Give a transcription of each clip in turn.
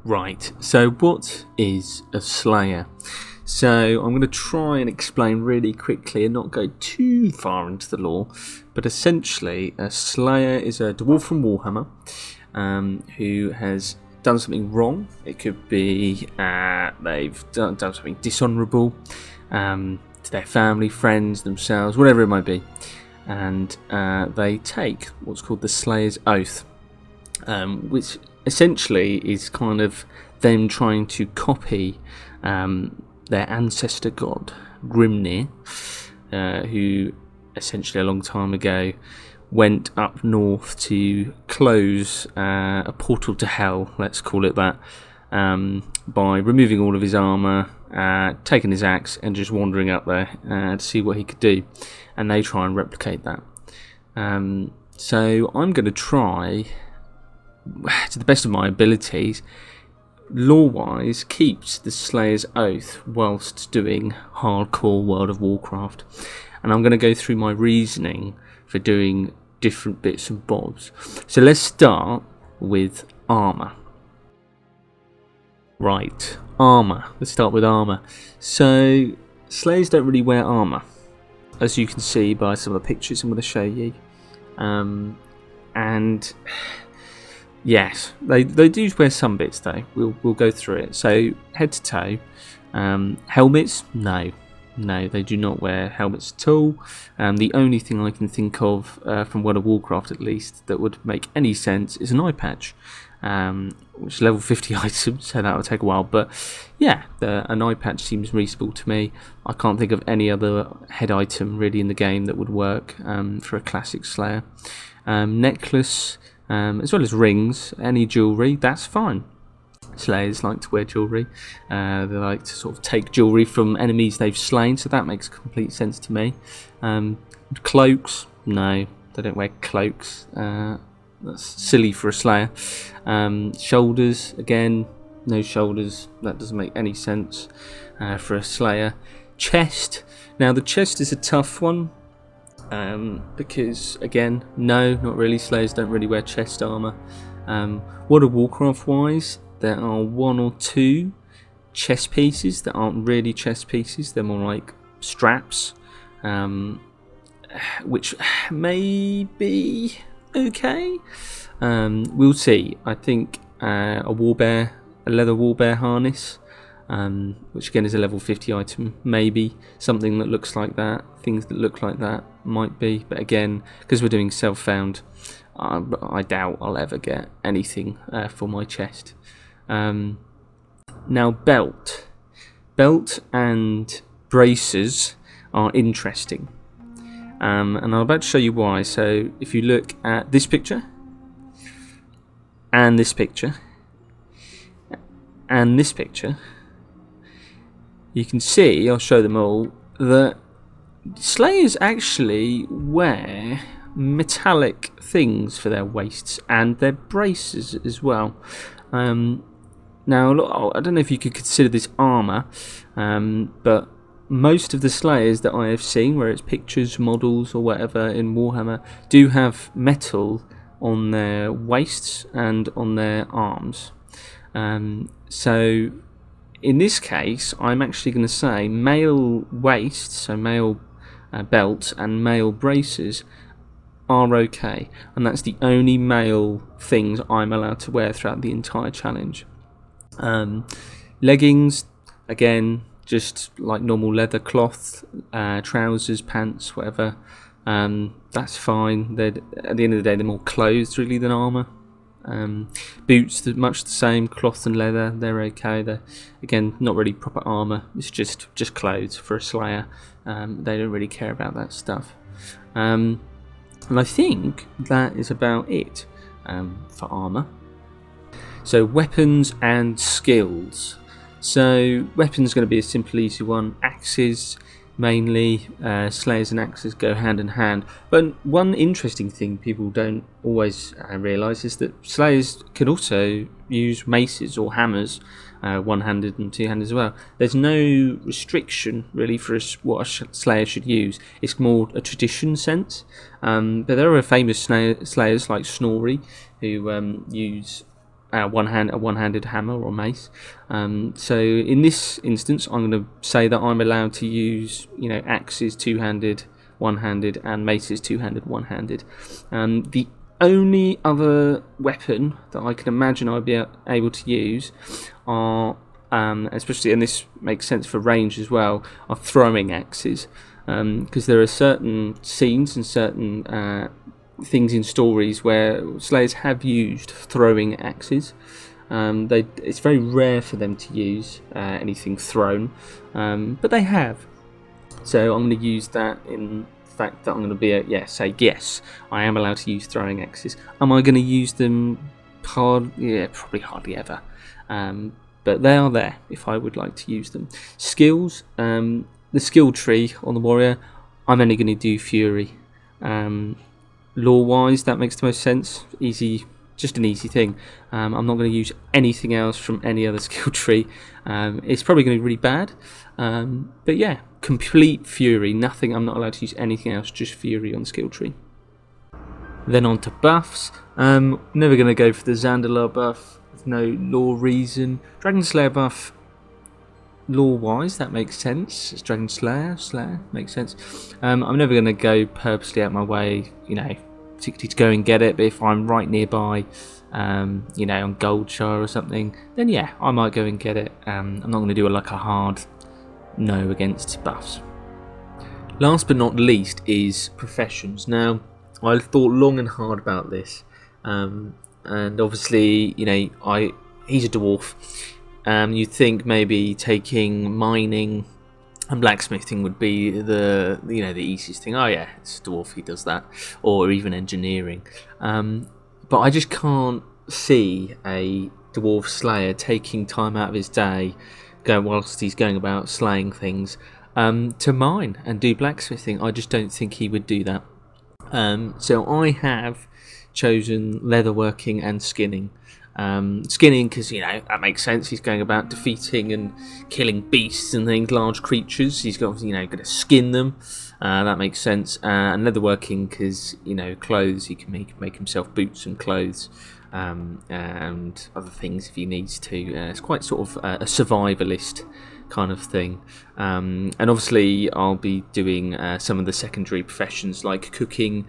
Right, so what is a Slayer? So I'm going to try and explain really quickly and not go too far into the lore, but essentially a Slayer is a dwarf from Warhammer who has done something wrong. It could be they've done something dishonourable to their family, friends, themselves, whatever it might be, and they take what's called the Slayer's Oath, which essentially is kind of them trying to copy their ancestor god, Grimnir, who essentially a long time ago went up north to close a portal to hell, let's call it that, by removing all of his armour, taking his axe and just wandering up there to see what he could do. And they try and replicate that. So I'm going to try, to the best of my abilities, lore-wise, keeps the Slayer's Oath whilst doing hardcore World of Warcraft. And I'm going to go through my reasoning for doing different bits and bobs. So let's start with armour. Right, armour. Let's start with armour. So Slayers don't really wear armour, as you can see by some of the pictures I'm going to show you. And yes, they do wear some bits though. We'll go through it. So head to toe, helmets. No, they do not wear helmets at all. The only thing I can think of from World of Warcraft, at least, that would make any sense is an eye patch, which is level 50 item, so that will take a while. But yeah, an eye patch seems reasonable to me. I can't think of any other head item really in the game that would work for a classic Slayer. Necklace, as well as rings, any jewellery, that's fine. Slayers like to wear jewellery. They like to sort of take jewellery from enemies they've slain, so that makes complete sense to me. Cloaks, no, they don't wear cloaks. That's silly for a Slayer. Shoulders, again, no shoulders. That doesn't make any sense for a Slayer. Chest, now the chest is a tough one. Because again, no, not really. Slayers don't really wear chest armor. World of Warcraft wise, there are one or two chest pieces that aren't really chest pieces. They're more like straps, which may be okay. We'll see. I think a leather warbear harness, which again is a level 50 item, maybe something that looks like that. Things that look like that might be, but again, because we're doing self-found, I doubt I'll ever get anything for my chest. Now belt and braces are interesting, and I'm about to show you why. So if you look at this picture and this picture and this picture, you can see, I'll show them all, that Slayers actually wear metallic things for their waists and their braces as well. Now, I don't know if you could consider this armour, but most of the Slayers that I have seen, where it's pictures, models or whatever in Warhammer, do have metal on their waists and on their arms. So in this case, I'm actually going to say male waists, so male belts and male braces are okay, and that's the only male things I'm allowed to wear throughout the entire challenge. Leggings, again, just like normal leather cloth, trousers, pants, whatever, that's fine. At the end of the day, they're more clothes really than armour. Boots, much the same, cloth and leather, they're okay. They're, again, not really proper armour, it's just clothes for a Slayer. They don't really care about that stuff. And I think that is about it for armour. So weapons and skills. So weapons going to be a simple, easy one. Axes, mainly. Slayers and axes go hand in hand. But one interesting thing people don't always realise is that Slayers can also use maces or hammers, one-handed and two-handed as well. There's no restriction really for what a Slayer should use. It's more a tradition sense. But there are famous Slayers like Snorri who use a one-handed hammer or mace. So in this instance, I'm going to say that I'm allowed to use, axes two-handed, one-handed, and maces two-handed, one-handed. The only other weapon that I can imagine I'd be able to use are, especially, and this makes sense for range as well, are throwing axes. Because there are certain scenes and certain things in stories where slayers have used throwing axes. It's very rare for them to use anything thrown, but they have. So I'm going to use that in fact that I'm going to say yes, I am allowed to use throwing axes. Am I going to use them probably hardly ever. But they are there if I would like to use them. Skills, the skill tree on the warrior, I'm only going to do Fury. Lore-wise, that makes the most sense. Easy, just an easy thing. I'm not going to use anything else from any other skill tree. It's probably going to be really bad. But yeah, complete Fury. Nothing. I'm not allowed to use anything else. Just Fury on the skill tree. Then on to buffs. Never going to go for the Zandalar buff. There's no lore reason. Dragon Slayer buff. Lore-wise, that makes sense. It's Dragon Slayer makes sense. I'm never going to go purposely out my way, particularly to go and get it. But if I'm right nearby, on Goldshire or something, then yeah, I might go and get it. I'm not going to do a hard no against buffs. Last but not least is professions. Now, I've thought long and hard about this, and obviously, he's a dwarf. You'd think maybe taking mining and blacksmithing would be the easiest thing. Oh yeah, it's a dwarf, he does that, or even engineering. But I just can't see a dwarf slayer taking time out of his day, whilst he's going about slaying things, to mine and do blacksmithing. I just don't think he would do that. So I have chosen leatherworking and skinning. Skinning because that makes sense. He's going about defeating and killing beasts and things, large creatures. He's got going to skin them. That makes sense. And leatherworking because clothes. He can make himself boots and clothes, and other things if he needs to. It's quite sort of a survivalist kind of thing. And obviously I'll be doing some of the secondary professions like cooking,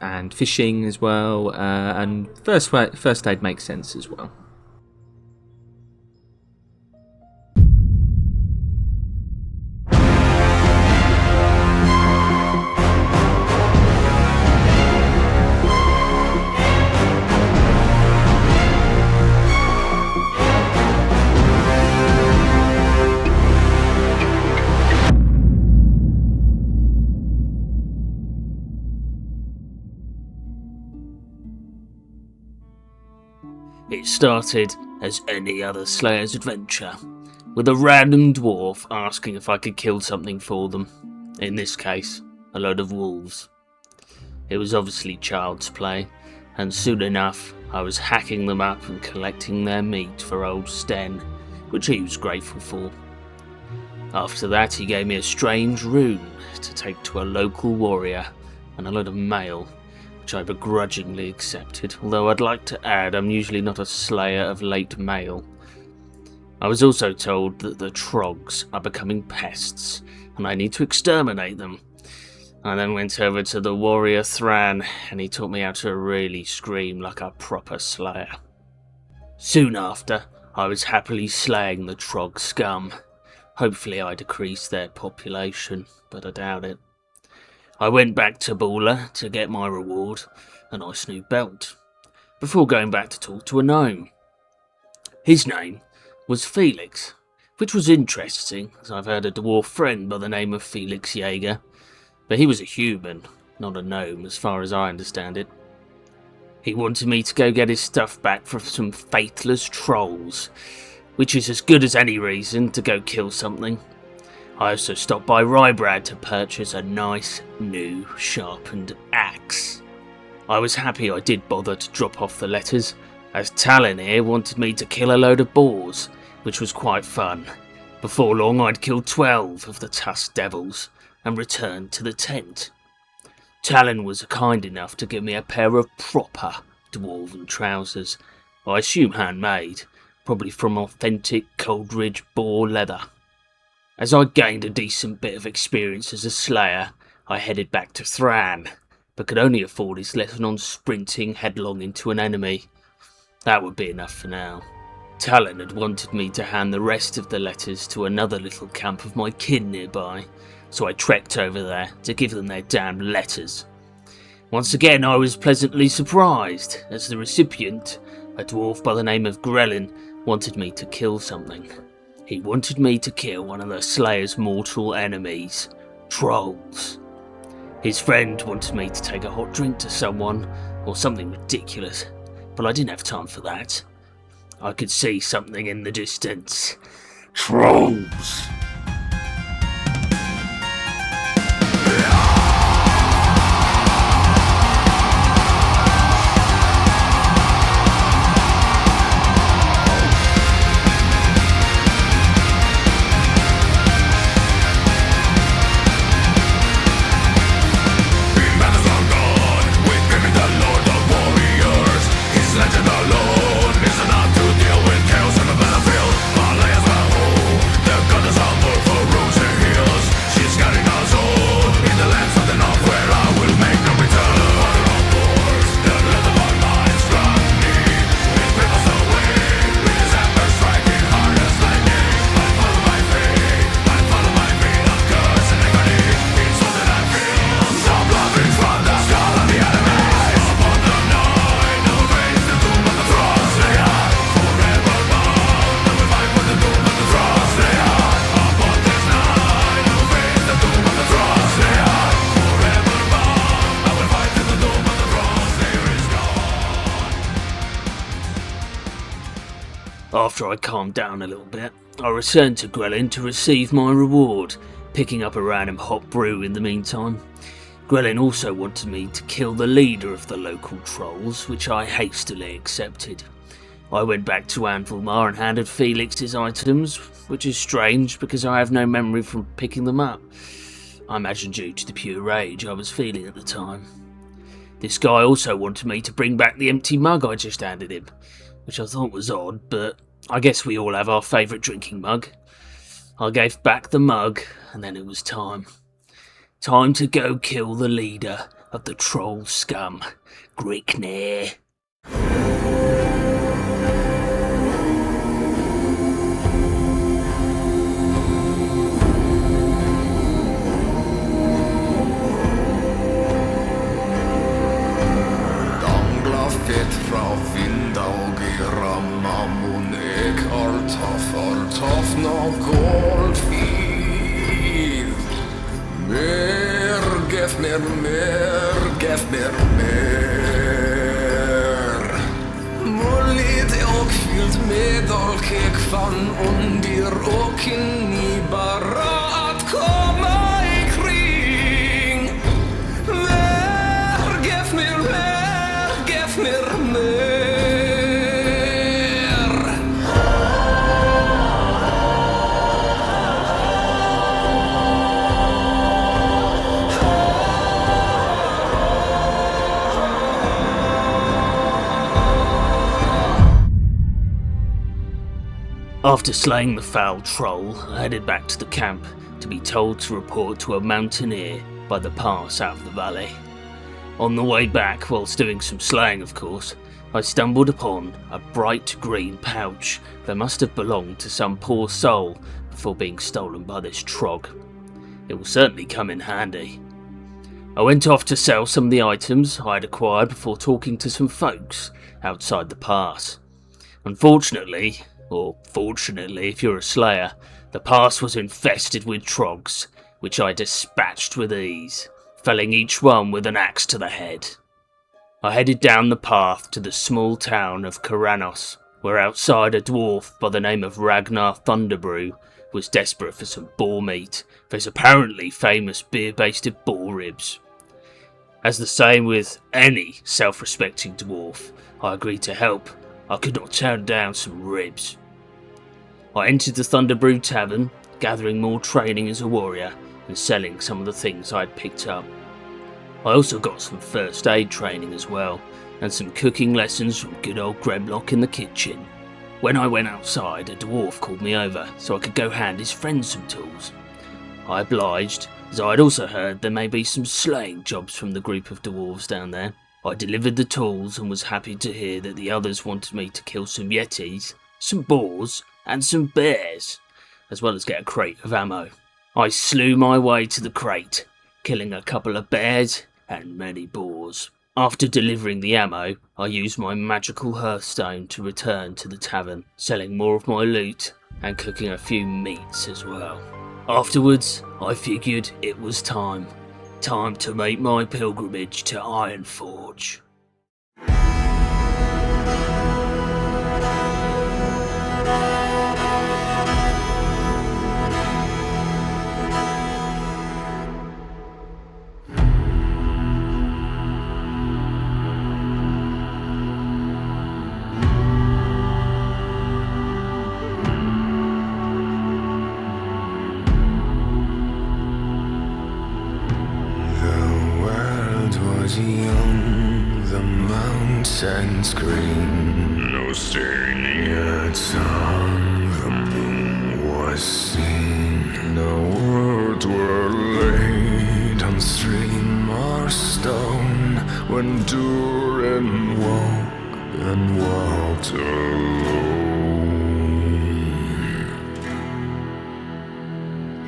and fishing as well, and first aid makes sense as well. It started as any other Slayer's adventure, with a random dwarf asking if I could kill something for them. In this case, a load of wolves. It was obviously child's play, and soon enough I was hacking them up and collecting their meat for old Sten, which he was grateful for. After that he gave me a strange rune to take to a local warrior and a load of mail, which I begrudgingly accepted, although I'd like to add I'm usually not a slayer of late mail. I was also told that the troggs are becoming pests, and I need to exterminate them. I then went over to the warrior Thran, and he taught me how to really scream like a proper slayer. Soon after, I was happily slaying the trog scum. Hopefully I decreased their population, but I doubt it. I went back to Bula to get my reward, a nice new belt, before going back to talk to a gnome. His name was Felix, which was interesting, as I've had a dwarf friend by the name of Felix Jaeger, but he was a human, not a gnome as far as I understand it. He wanted me to go get his stuff back from some faithless trolls, which is as good as any reason to go kill something. I also stopped by Rybrad to purchase a nice, new, sharpened axe. I was happy I did bother to drop off the letters, as Talon here wanted me to kill a load of boars, which was quite fun. Before long I'd killed 12 of the tusked devils, and returned to the tent. Talon was kind enough to give me a pair of proper dwarven trousers, I assume handmade, probably from authentic Coldridge boar leather. As I gained a decent bit of experience as a slayer, I headed back to Thran, but could only afford his lesson on sprinting headlong into an enemy. That would be enough for now. Talon had wanted me to hand the rest of the letters to another little camp of my kin nearby, so I trekked over there to give them their damned letters. Once again I was pleasantly surprised, as the recipient, a dwarf by the name of Grelin, wanted me to kill something. He wanted me to kill one of the Slayer's mortal enemies, troggs. His friend wanted me to take a hot drink to someone, or something ridiculous, but I didn't have time for that. I could see something in the distance. Trolls! Legend alone is enough to deal with chaos on the battlefield. My layers are whole. After I calmed down a little bit, I returned to Grelin to receive my reward, picking up a random hot brew in the meantime. Grelin also wanted me to kill the leader of the local trolls, which I hastily accepted. I went back to Anvilmar and handed Felix his items, which is strange because I have no memory from picking them up. I imagine due to the pure rage I was feeling at the time. This guy also wanted me to bring back the empty mug I just handed him, which I thought was odd, but I guess we all have our favourite drinking mug. I gave back the mug, and then it was time. Time to go kill the leader of the troll scum, Grickner. Frá Vindaugira Mamun ek Artaf no Goldfield Mer Gefner Mullit ook field medal kek van undir okin ni barat koma ik ring Mer Gefner After slaying the foul troll, I headed back to the camp to be told to report to a mountaineer by the pass out of the valley. On the way back, whilst doing some slaying of course, I stumbled upon a bright green pouch that must have belonged to some poor soul before being stolen by this trog. It will certainly come in handy. I went off to sell some of the items I had acquired before talking to some folks outside the pass. Unfortunately, or fortunately if you're a slayer, the pass was infested with troggs, which I dispatched with ease, felling each one with an axe to the head. I headed down the path to the small town of Karanos, where outside a dwarf by the name of Ragnar Thunderbrew was desperate for some boar meat for his apparently famous beer-basted boar ribs. As the same with any self-respecting dwarf, I agreed to help. I could not turn down some ribs. I entered the Thunderbrew tavern, gathering more training as a warrior and selling some of the things I had picked up. I also got some first aid training as well, and some cooking lessons from good old Gremlock in the kitchen. When I went outside, a dwarf called me over so I could go hand his friend some tools. I obliged, as I had also heard there may be some slaying jobs from the group of dwarves down there. I delivered the tools and was happy to hear that the others wanted me to kill some yetis, some boars, and some bears, as well as get a crate of ammo. I slew my way to the crate, killing a couple of bears and many boars. After delivering the ammo, I used my magical hearthstone to return to the tavern, selling more of my loot and cooking a few meats as well. Afterwards, I figured it was time to make my pilgrimage to Ironforge. Young, the mountains green, no stain yet on the moon was seen. No words were laid on stream or stone when Durin woke and walked alone.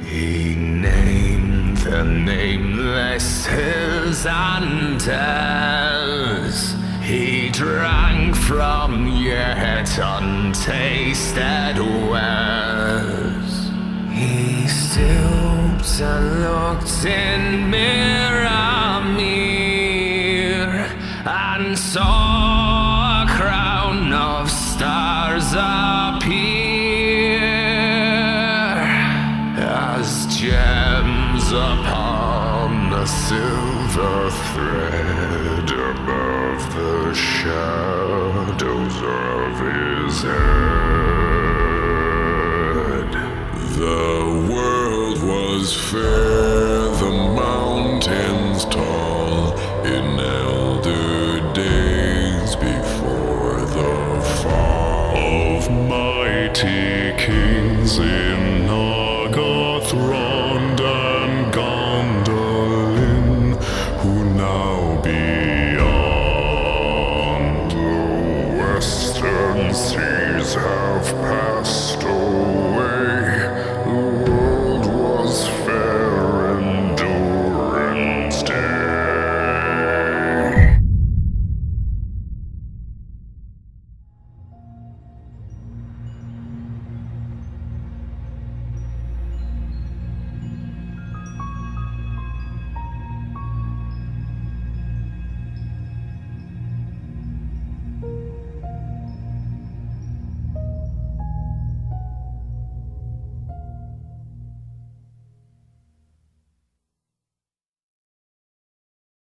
He named the nameless hills and dells. He drank from yet untasted wells. He stooped and looked in mirror and saw a crown of stars appear as gems upon a silver thread above the shadows of his head. The world was fair, the mountains tall, in elder days before the fall of mighty kings in